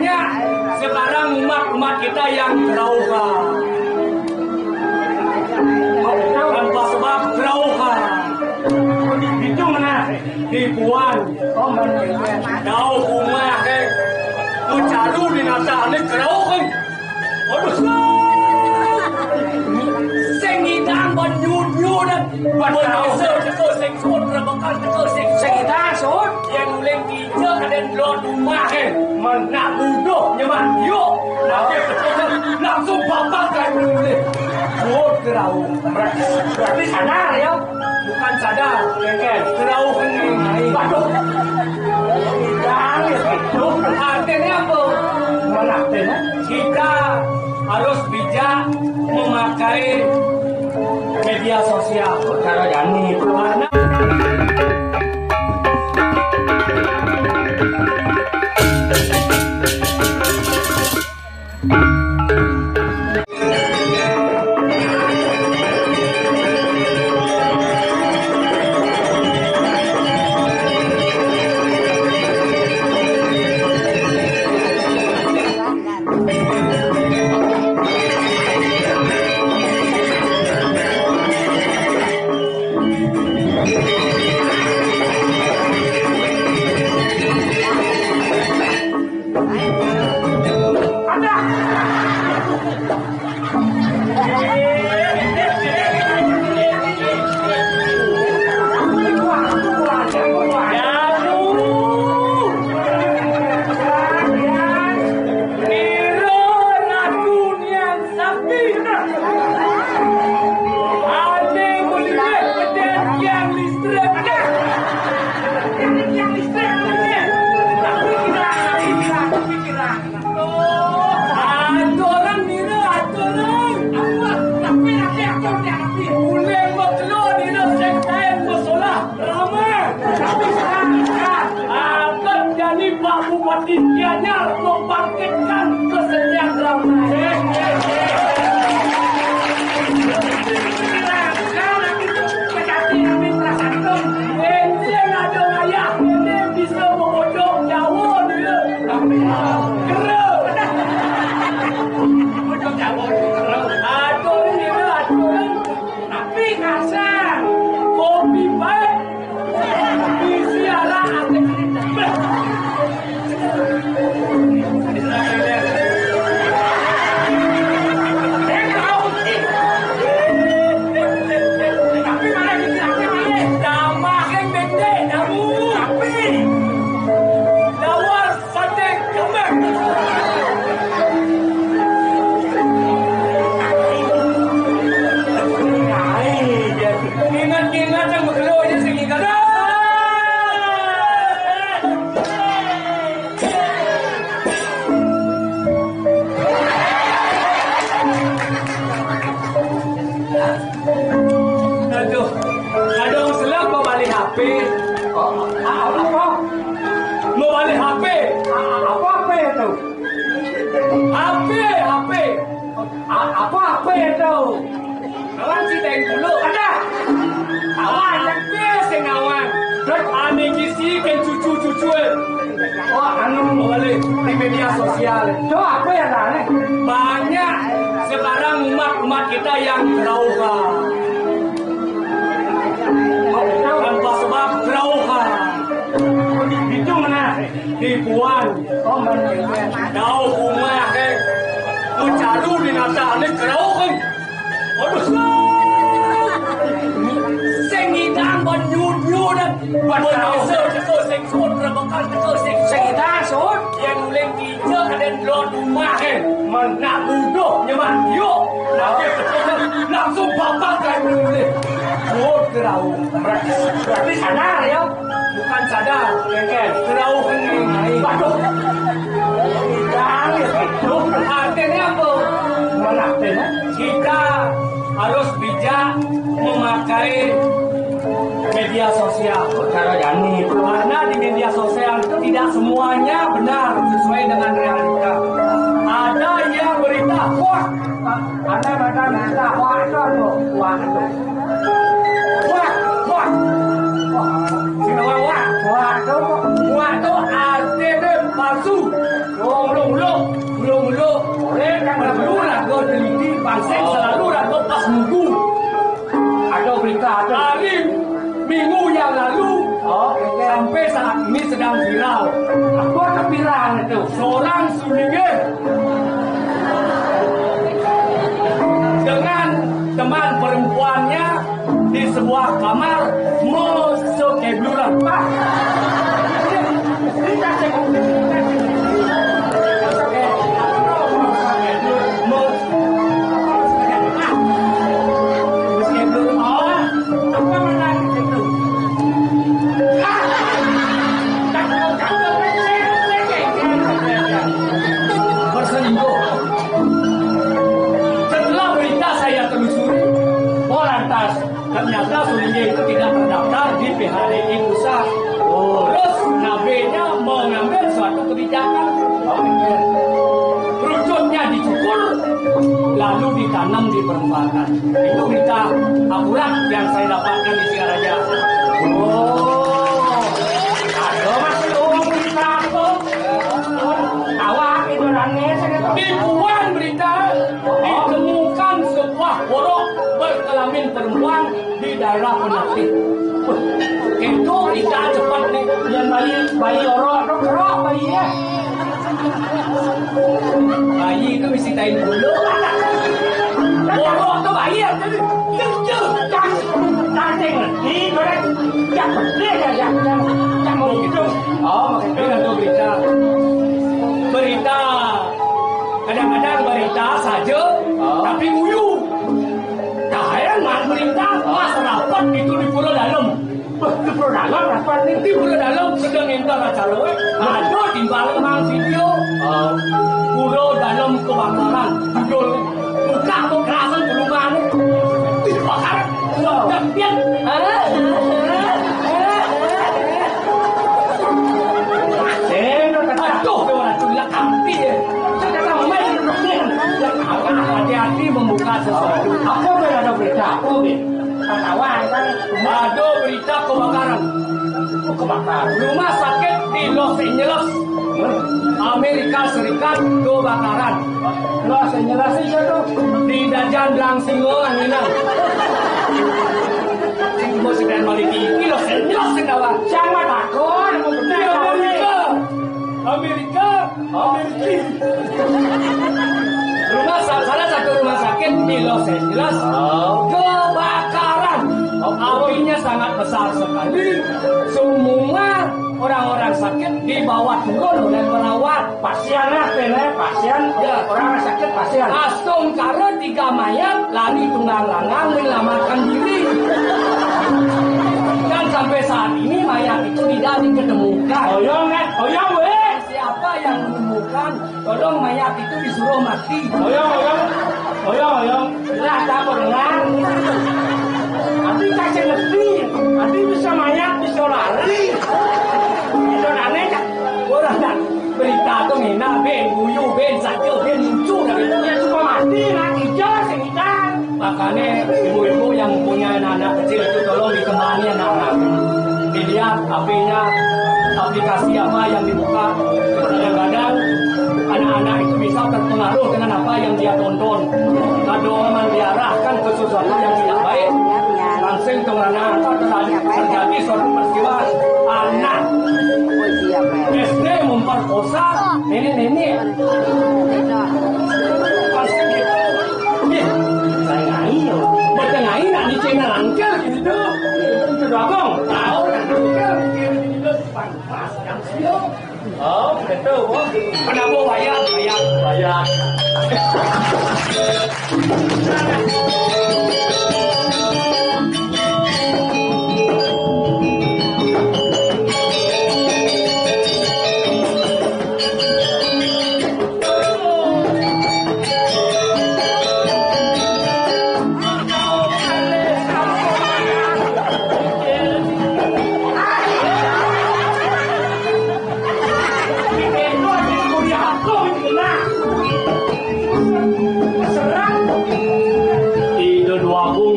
banyak sekarang umat kita yang terauka. Tanpa sebab terauka. Itu mana? Ribuan. Tahu rumah ke? Tu caru di nasa ane terauka. Waduh. Sengidang banjur dan banjur itu sengsut rebakan itu sengidang sot yang uleng hijau ada lor rumah ke mana duduk nyaman yuk nanti langsung bapak kan boleh oh terau berarti sadar ya bukan sadar kan terau waduh artinya apa artinya kita harus bijak memakai media sosial cara jani itu karena Bupatinya membangkitkan kesejahteraan. bisa memojok Jawa dia. Mojok Jawa atur dia atur. Tapi kasar. Kopi baik. Isi arah aktif. Apa itu? Kawan si teng dulu ada. Kawan yang biasa ngawan. Dan ane kisi kan cucu-cucu. Oh, anu boleh di media sosial. Itu apa ya ane? Banyak sekarang umat kita yang terauka. Tanpa sebab terauka. Itu mana? Ribuan. Oh, tahu rumah ke? Tu caru di nasa ane terauka. Waduh. Sengidang banjur dan banjur itu sengsut rebakan itu sengidang sot yang uleng hijau ada lor rumah ke? Mana duduk nyaman yuk nanti langsung bapak kan boleh. Oh terauka. Berarti sadar ya? Bukan sadar kan terauka. Waduh. Artinya apa? Artinya kita harus bijak memakai media sosial cara jani itu karena di media sosial itu tidak semuanya benar sesuai dengan realita. Ada yang berita hoax, ada berita hoax itu hoax, hoax itu artinya palsu. Mulu. Oleh kan perlu ragu teliti bangsa selalu ragu pas minggu. Ada berita hari minggu yang lalu. Sampai saat ini sedang viral. Apa viral itu? Seorang sulingnya dengan teman perempuannya di sebuah kamar mosokebluran. Pak. Ternyata sulingnya itu tidak terdaftar di PHRI pusat. Terus Nabe-nya mengambil suatu kebijakan. Rucunnya dicukur, lalu ditanam di perempatan. Itu berita akurat yang saya dapatkan di Singaraja. Aduh masih berita apa? Awak itu nangis. Dibuat berita, ditemukan sebuah borok berkelamin perempuan di daerah Penapit. Itu tidak cepat nih. Yang bayi orok bayi ya. Bayi itu mesti tain bulu. Orok itu bayi ya. Cacing ini orang yang berbeda ya. Yang mau gitu. Makanya itu berita. Kadang-kadang berita saja, tapi nguyu. Tayangan berita masyarakat itu di Pulau Dalam. Di Pulau Dalam rapat di Pulau Dalam sedang minta acara. Ada timbalan mang video. Pulau Dalam kebakaran. Judul buka kekerasan perumahan. Kebakaran. Jampian. Aduh, orang tulah kampi. Hati-hati membuka sesuatu. Apa ada berita? Kawan kan ada berita kebakaran. Rumah sakit di Los Angeles, Amerika Serikat kebakaran. Los Angeles itu di Dajan Langsingo Anginan. Singgo sedang maliki di Los Angeles kawan. Jangan takut, Amerika. Salah satu rumah sakit di Los Angeles kebakaran. Apinya sangat besar sekali. Semua orang-orang sakit dibawa turun oleh perawat. Pasien orang sakit pasien. Langsung karena 3 mayat lari tunggang-langgang menyelamatkan diri. Dan sampai saat ini mayat itu tidak diketemukan. Oyong weh. Siapa yang menemukan? Tolong mayat itu disuruh mati. Oyong. Lah tak pernah. Nanti kasih lebih. Nanti bisa mayat bisa lari. Itu aneh kan? Orang tak berita tu hina ben guyu ben saja ben lucu ya cuma mati nak hijau sekitar. Makanya ibu-ibu yang punya anak kecil itu tolong ditemani anak-anak. Dilihat HP-nya, aplikasi apa yang dibuka. Kadang-kadang anak-anak itu bisa terpengaruh dengan apa yang dia tonton. Kalau memang diarahkan ke sesuatu yang tidak baik, langsung anak terjadi suatu peristiwa anak SD memperkosa nenek-nenek. Langsung gitu. Saya ngai, bertengah nak di channel angkel gitu. Itu doang. Tahu nak angkel gitu pas yang siap. Betul. Kenapa bayar?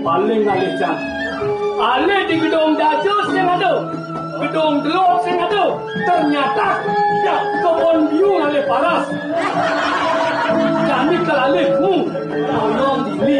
Paling alicang. Ale di gedung Dajos yang ada, gedung Delok yang ada. Ternyata Ya, kebon biu nale paras. Kami kalalekmu. Tolong dili.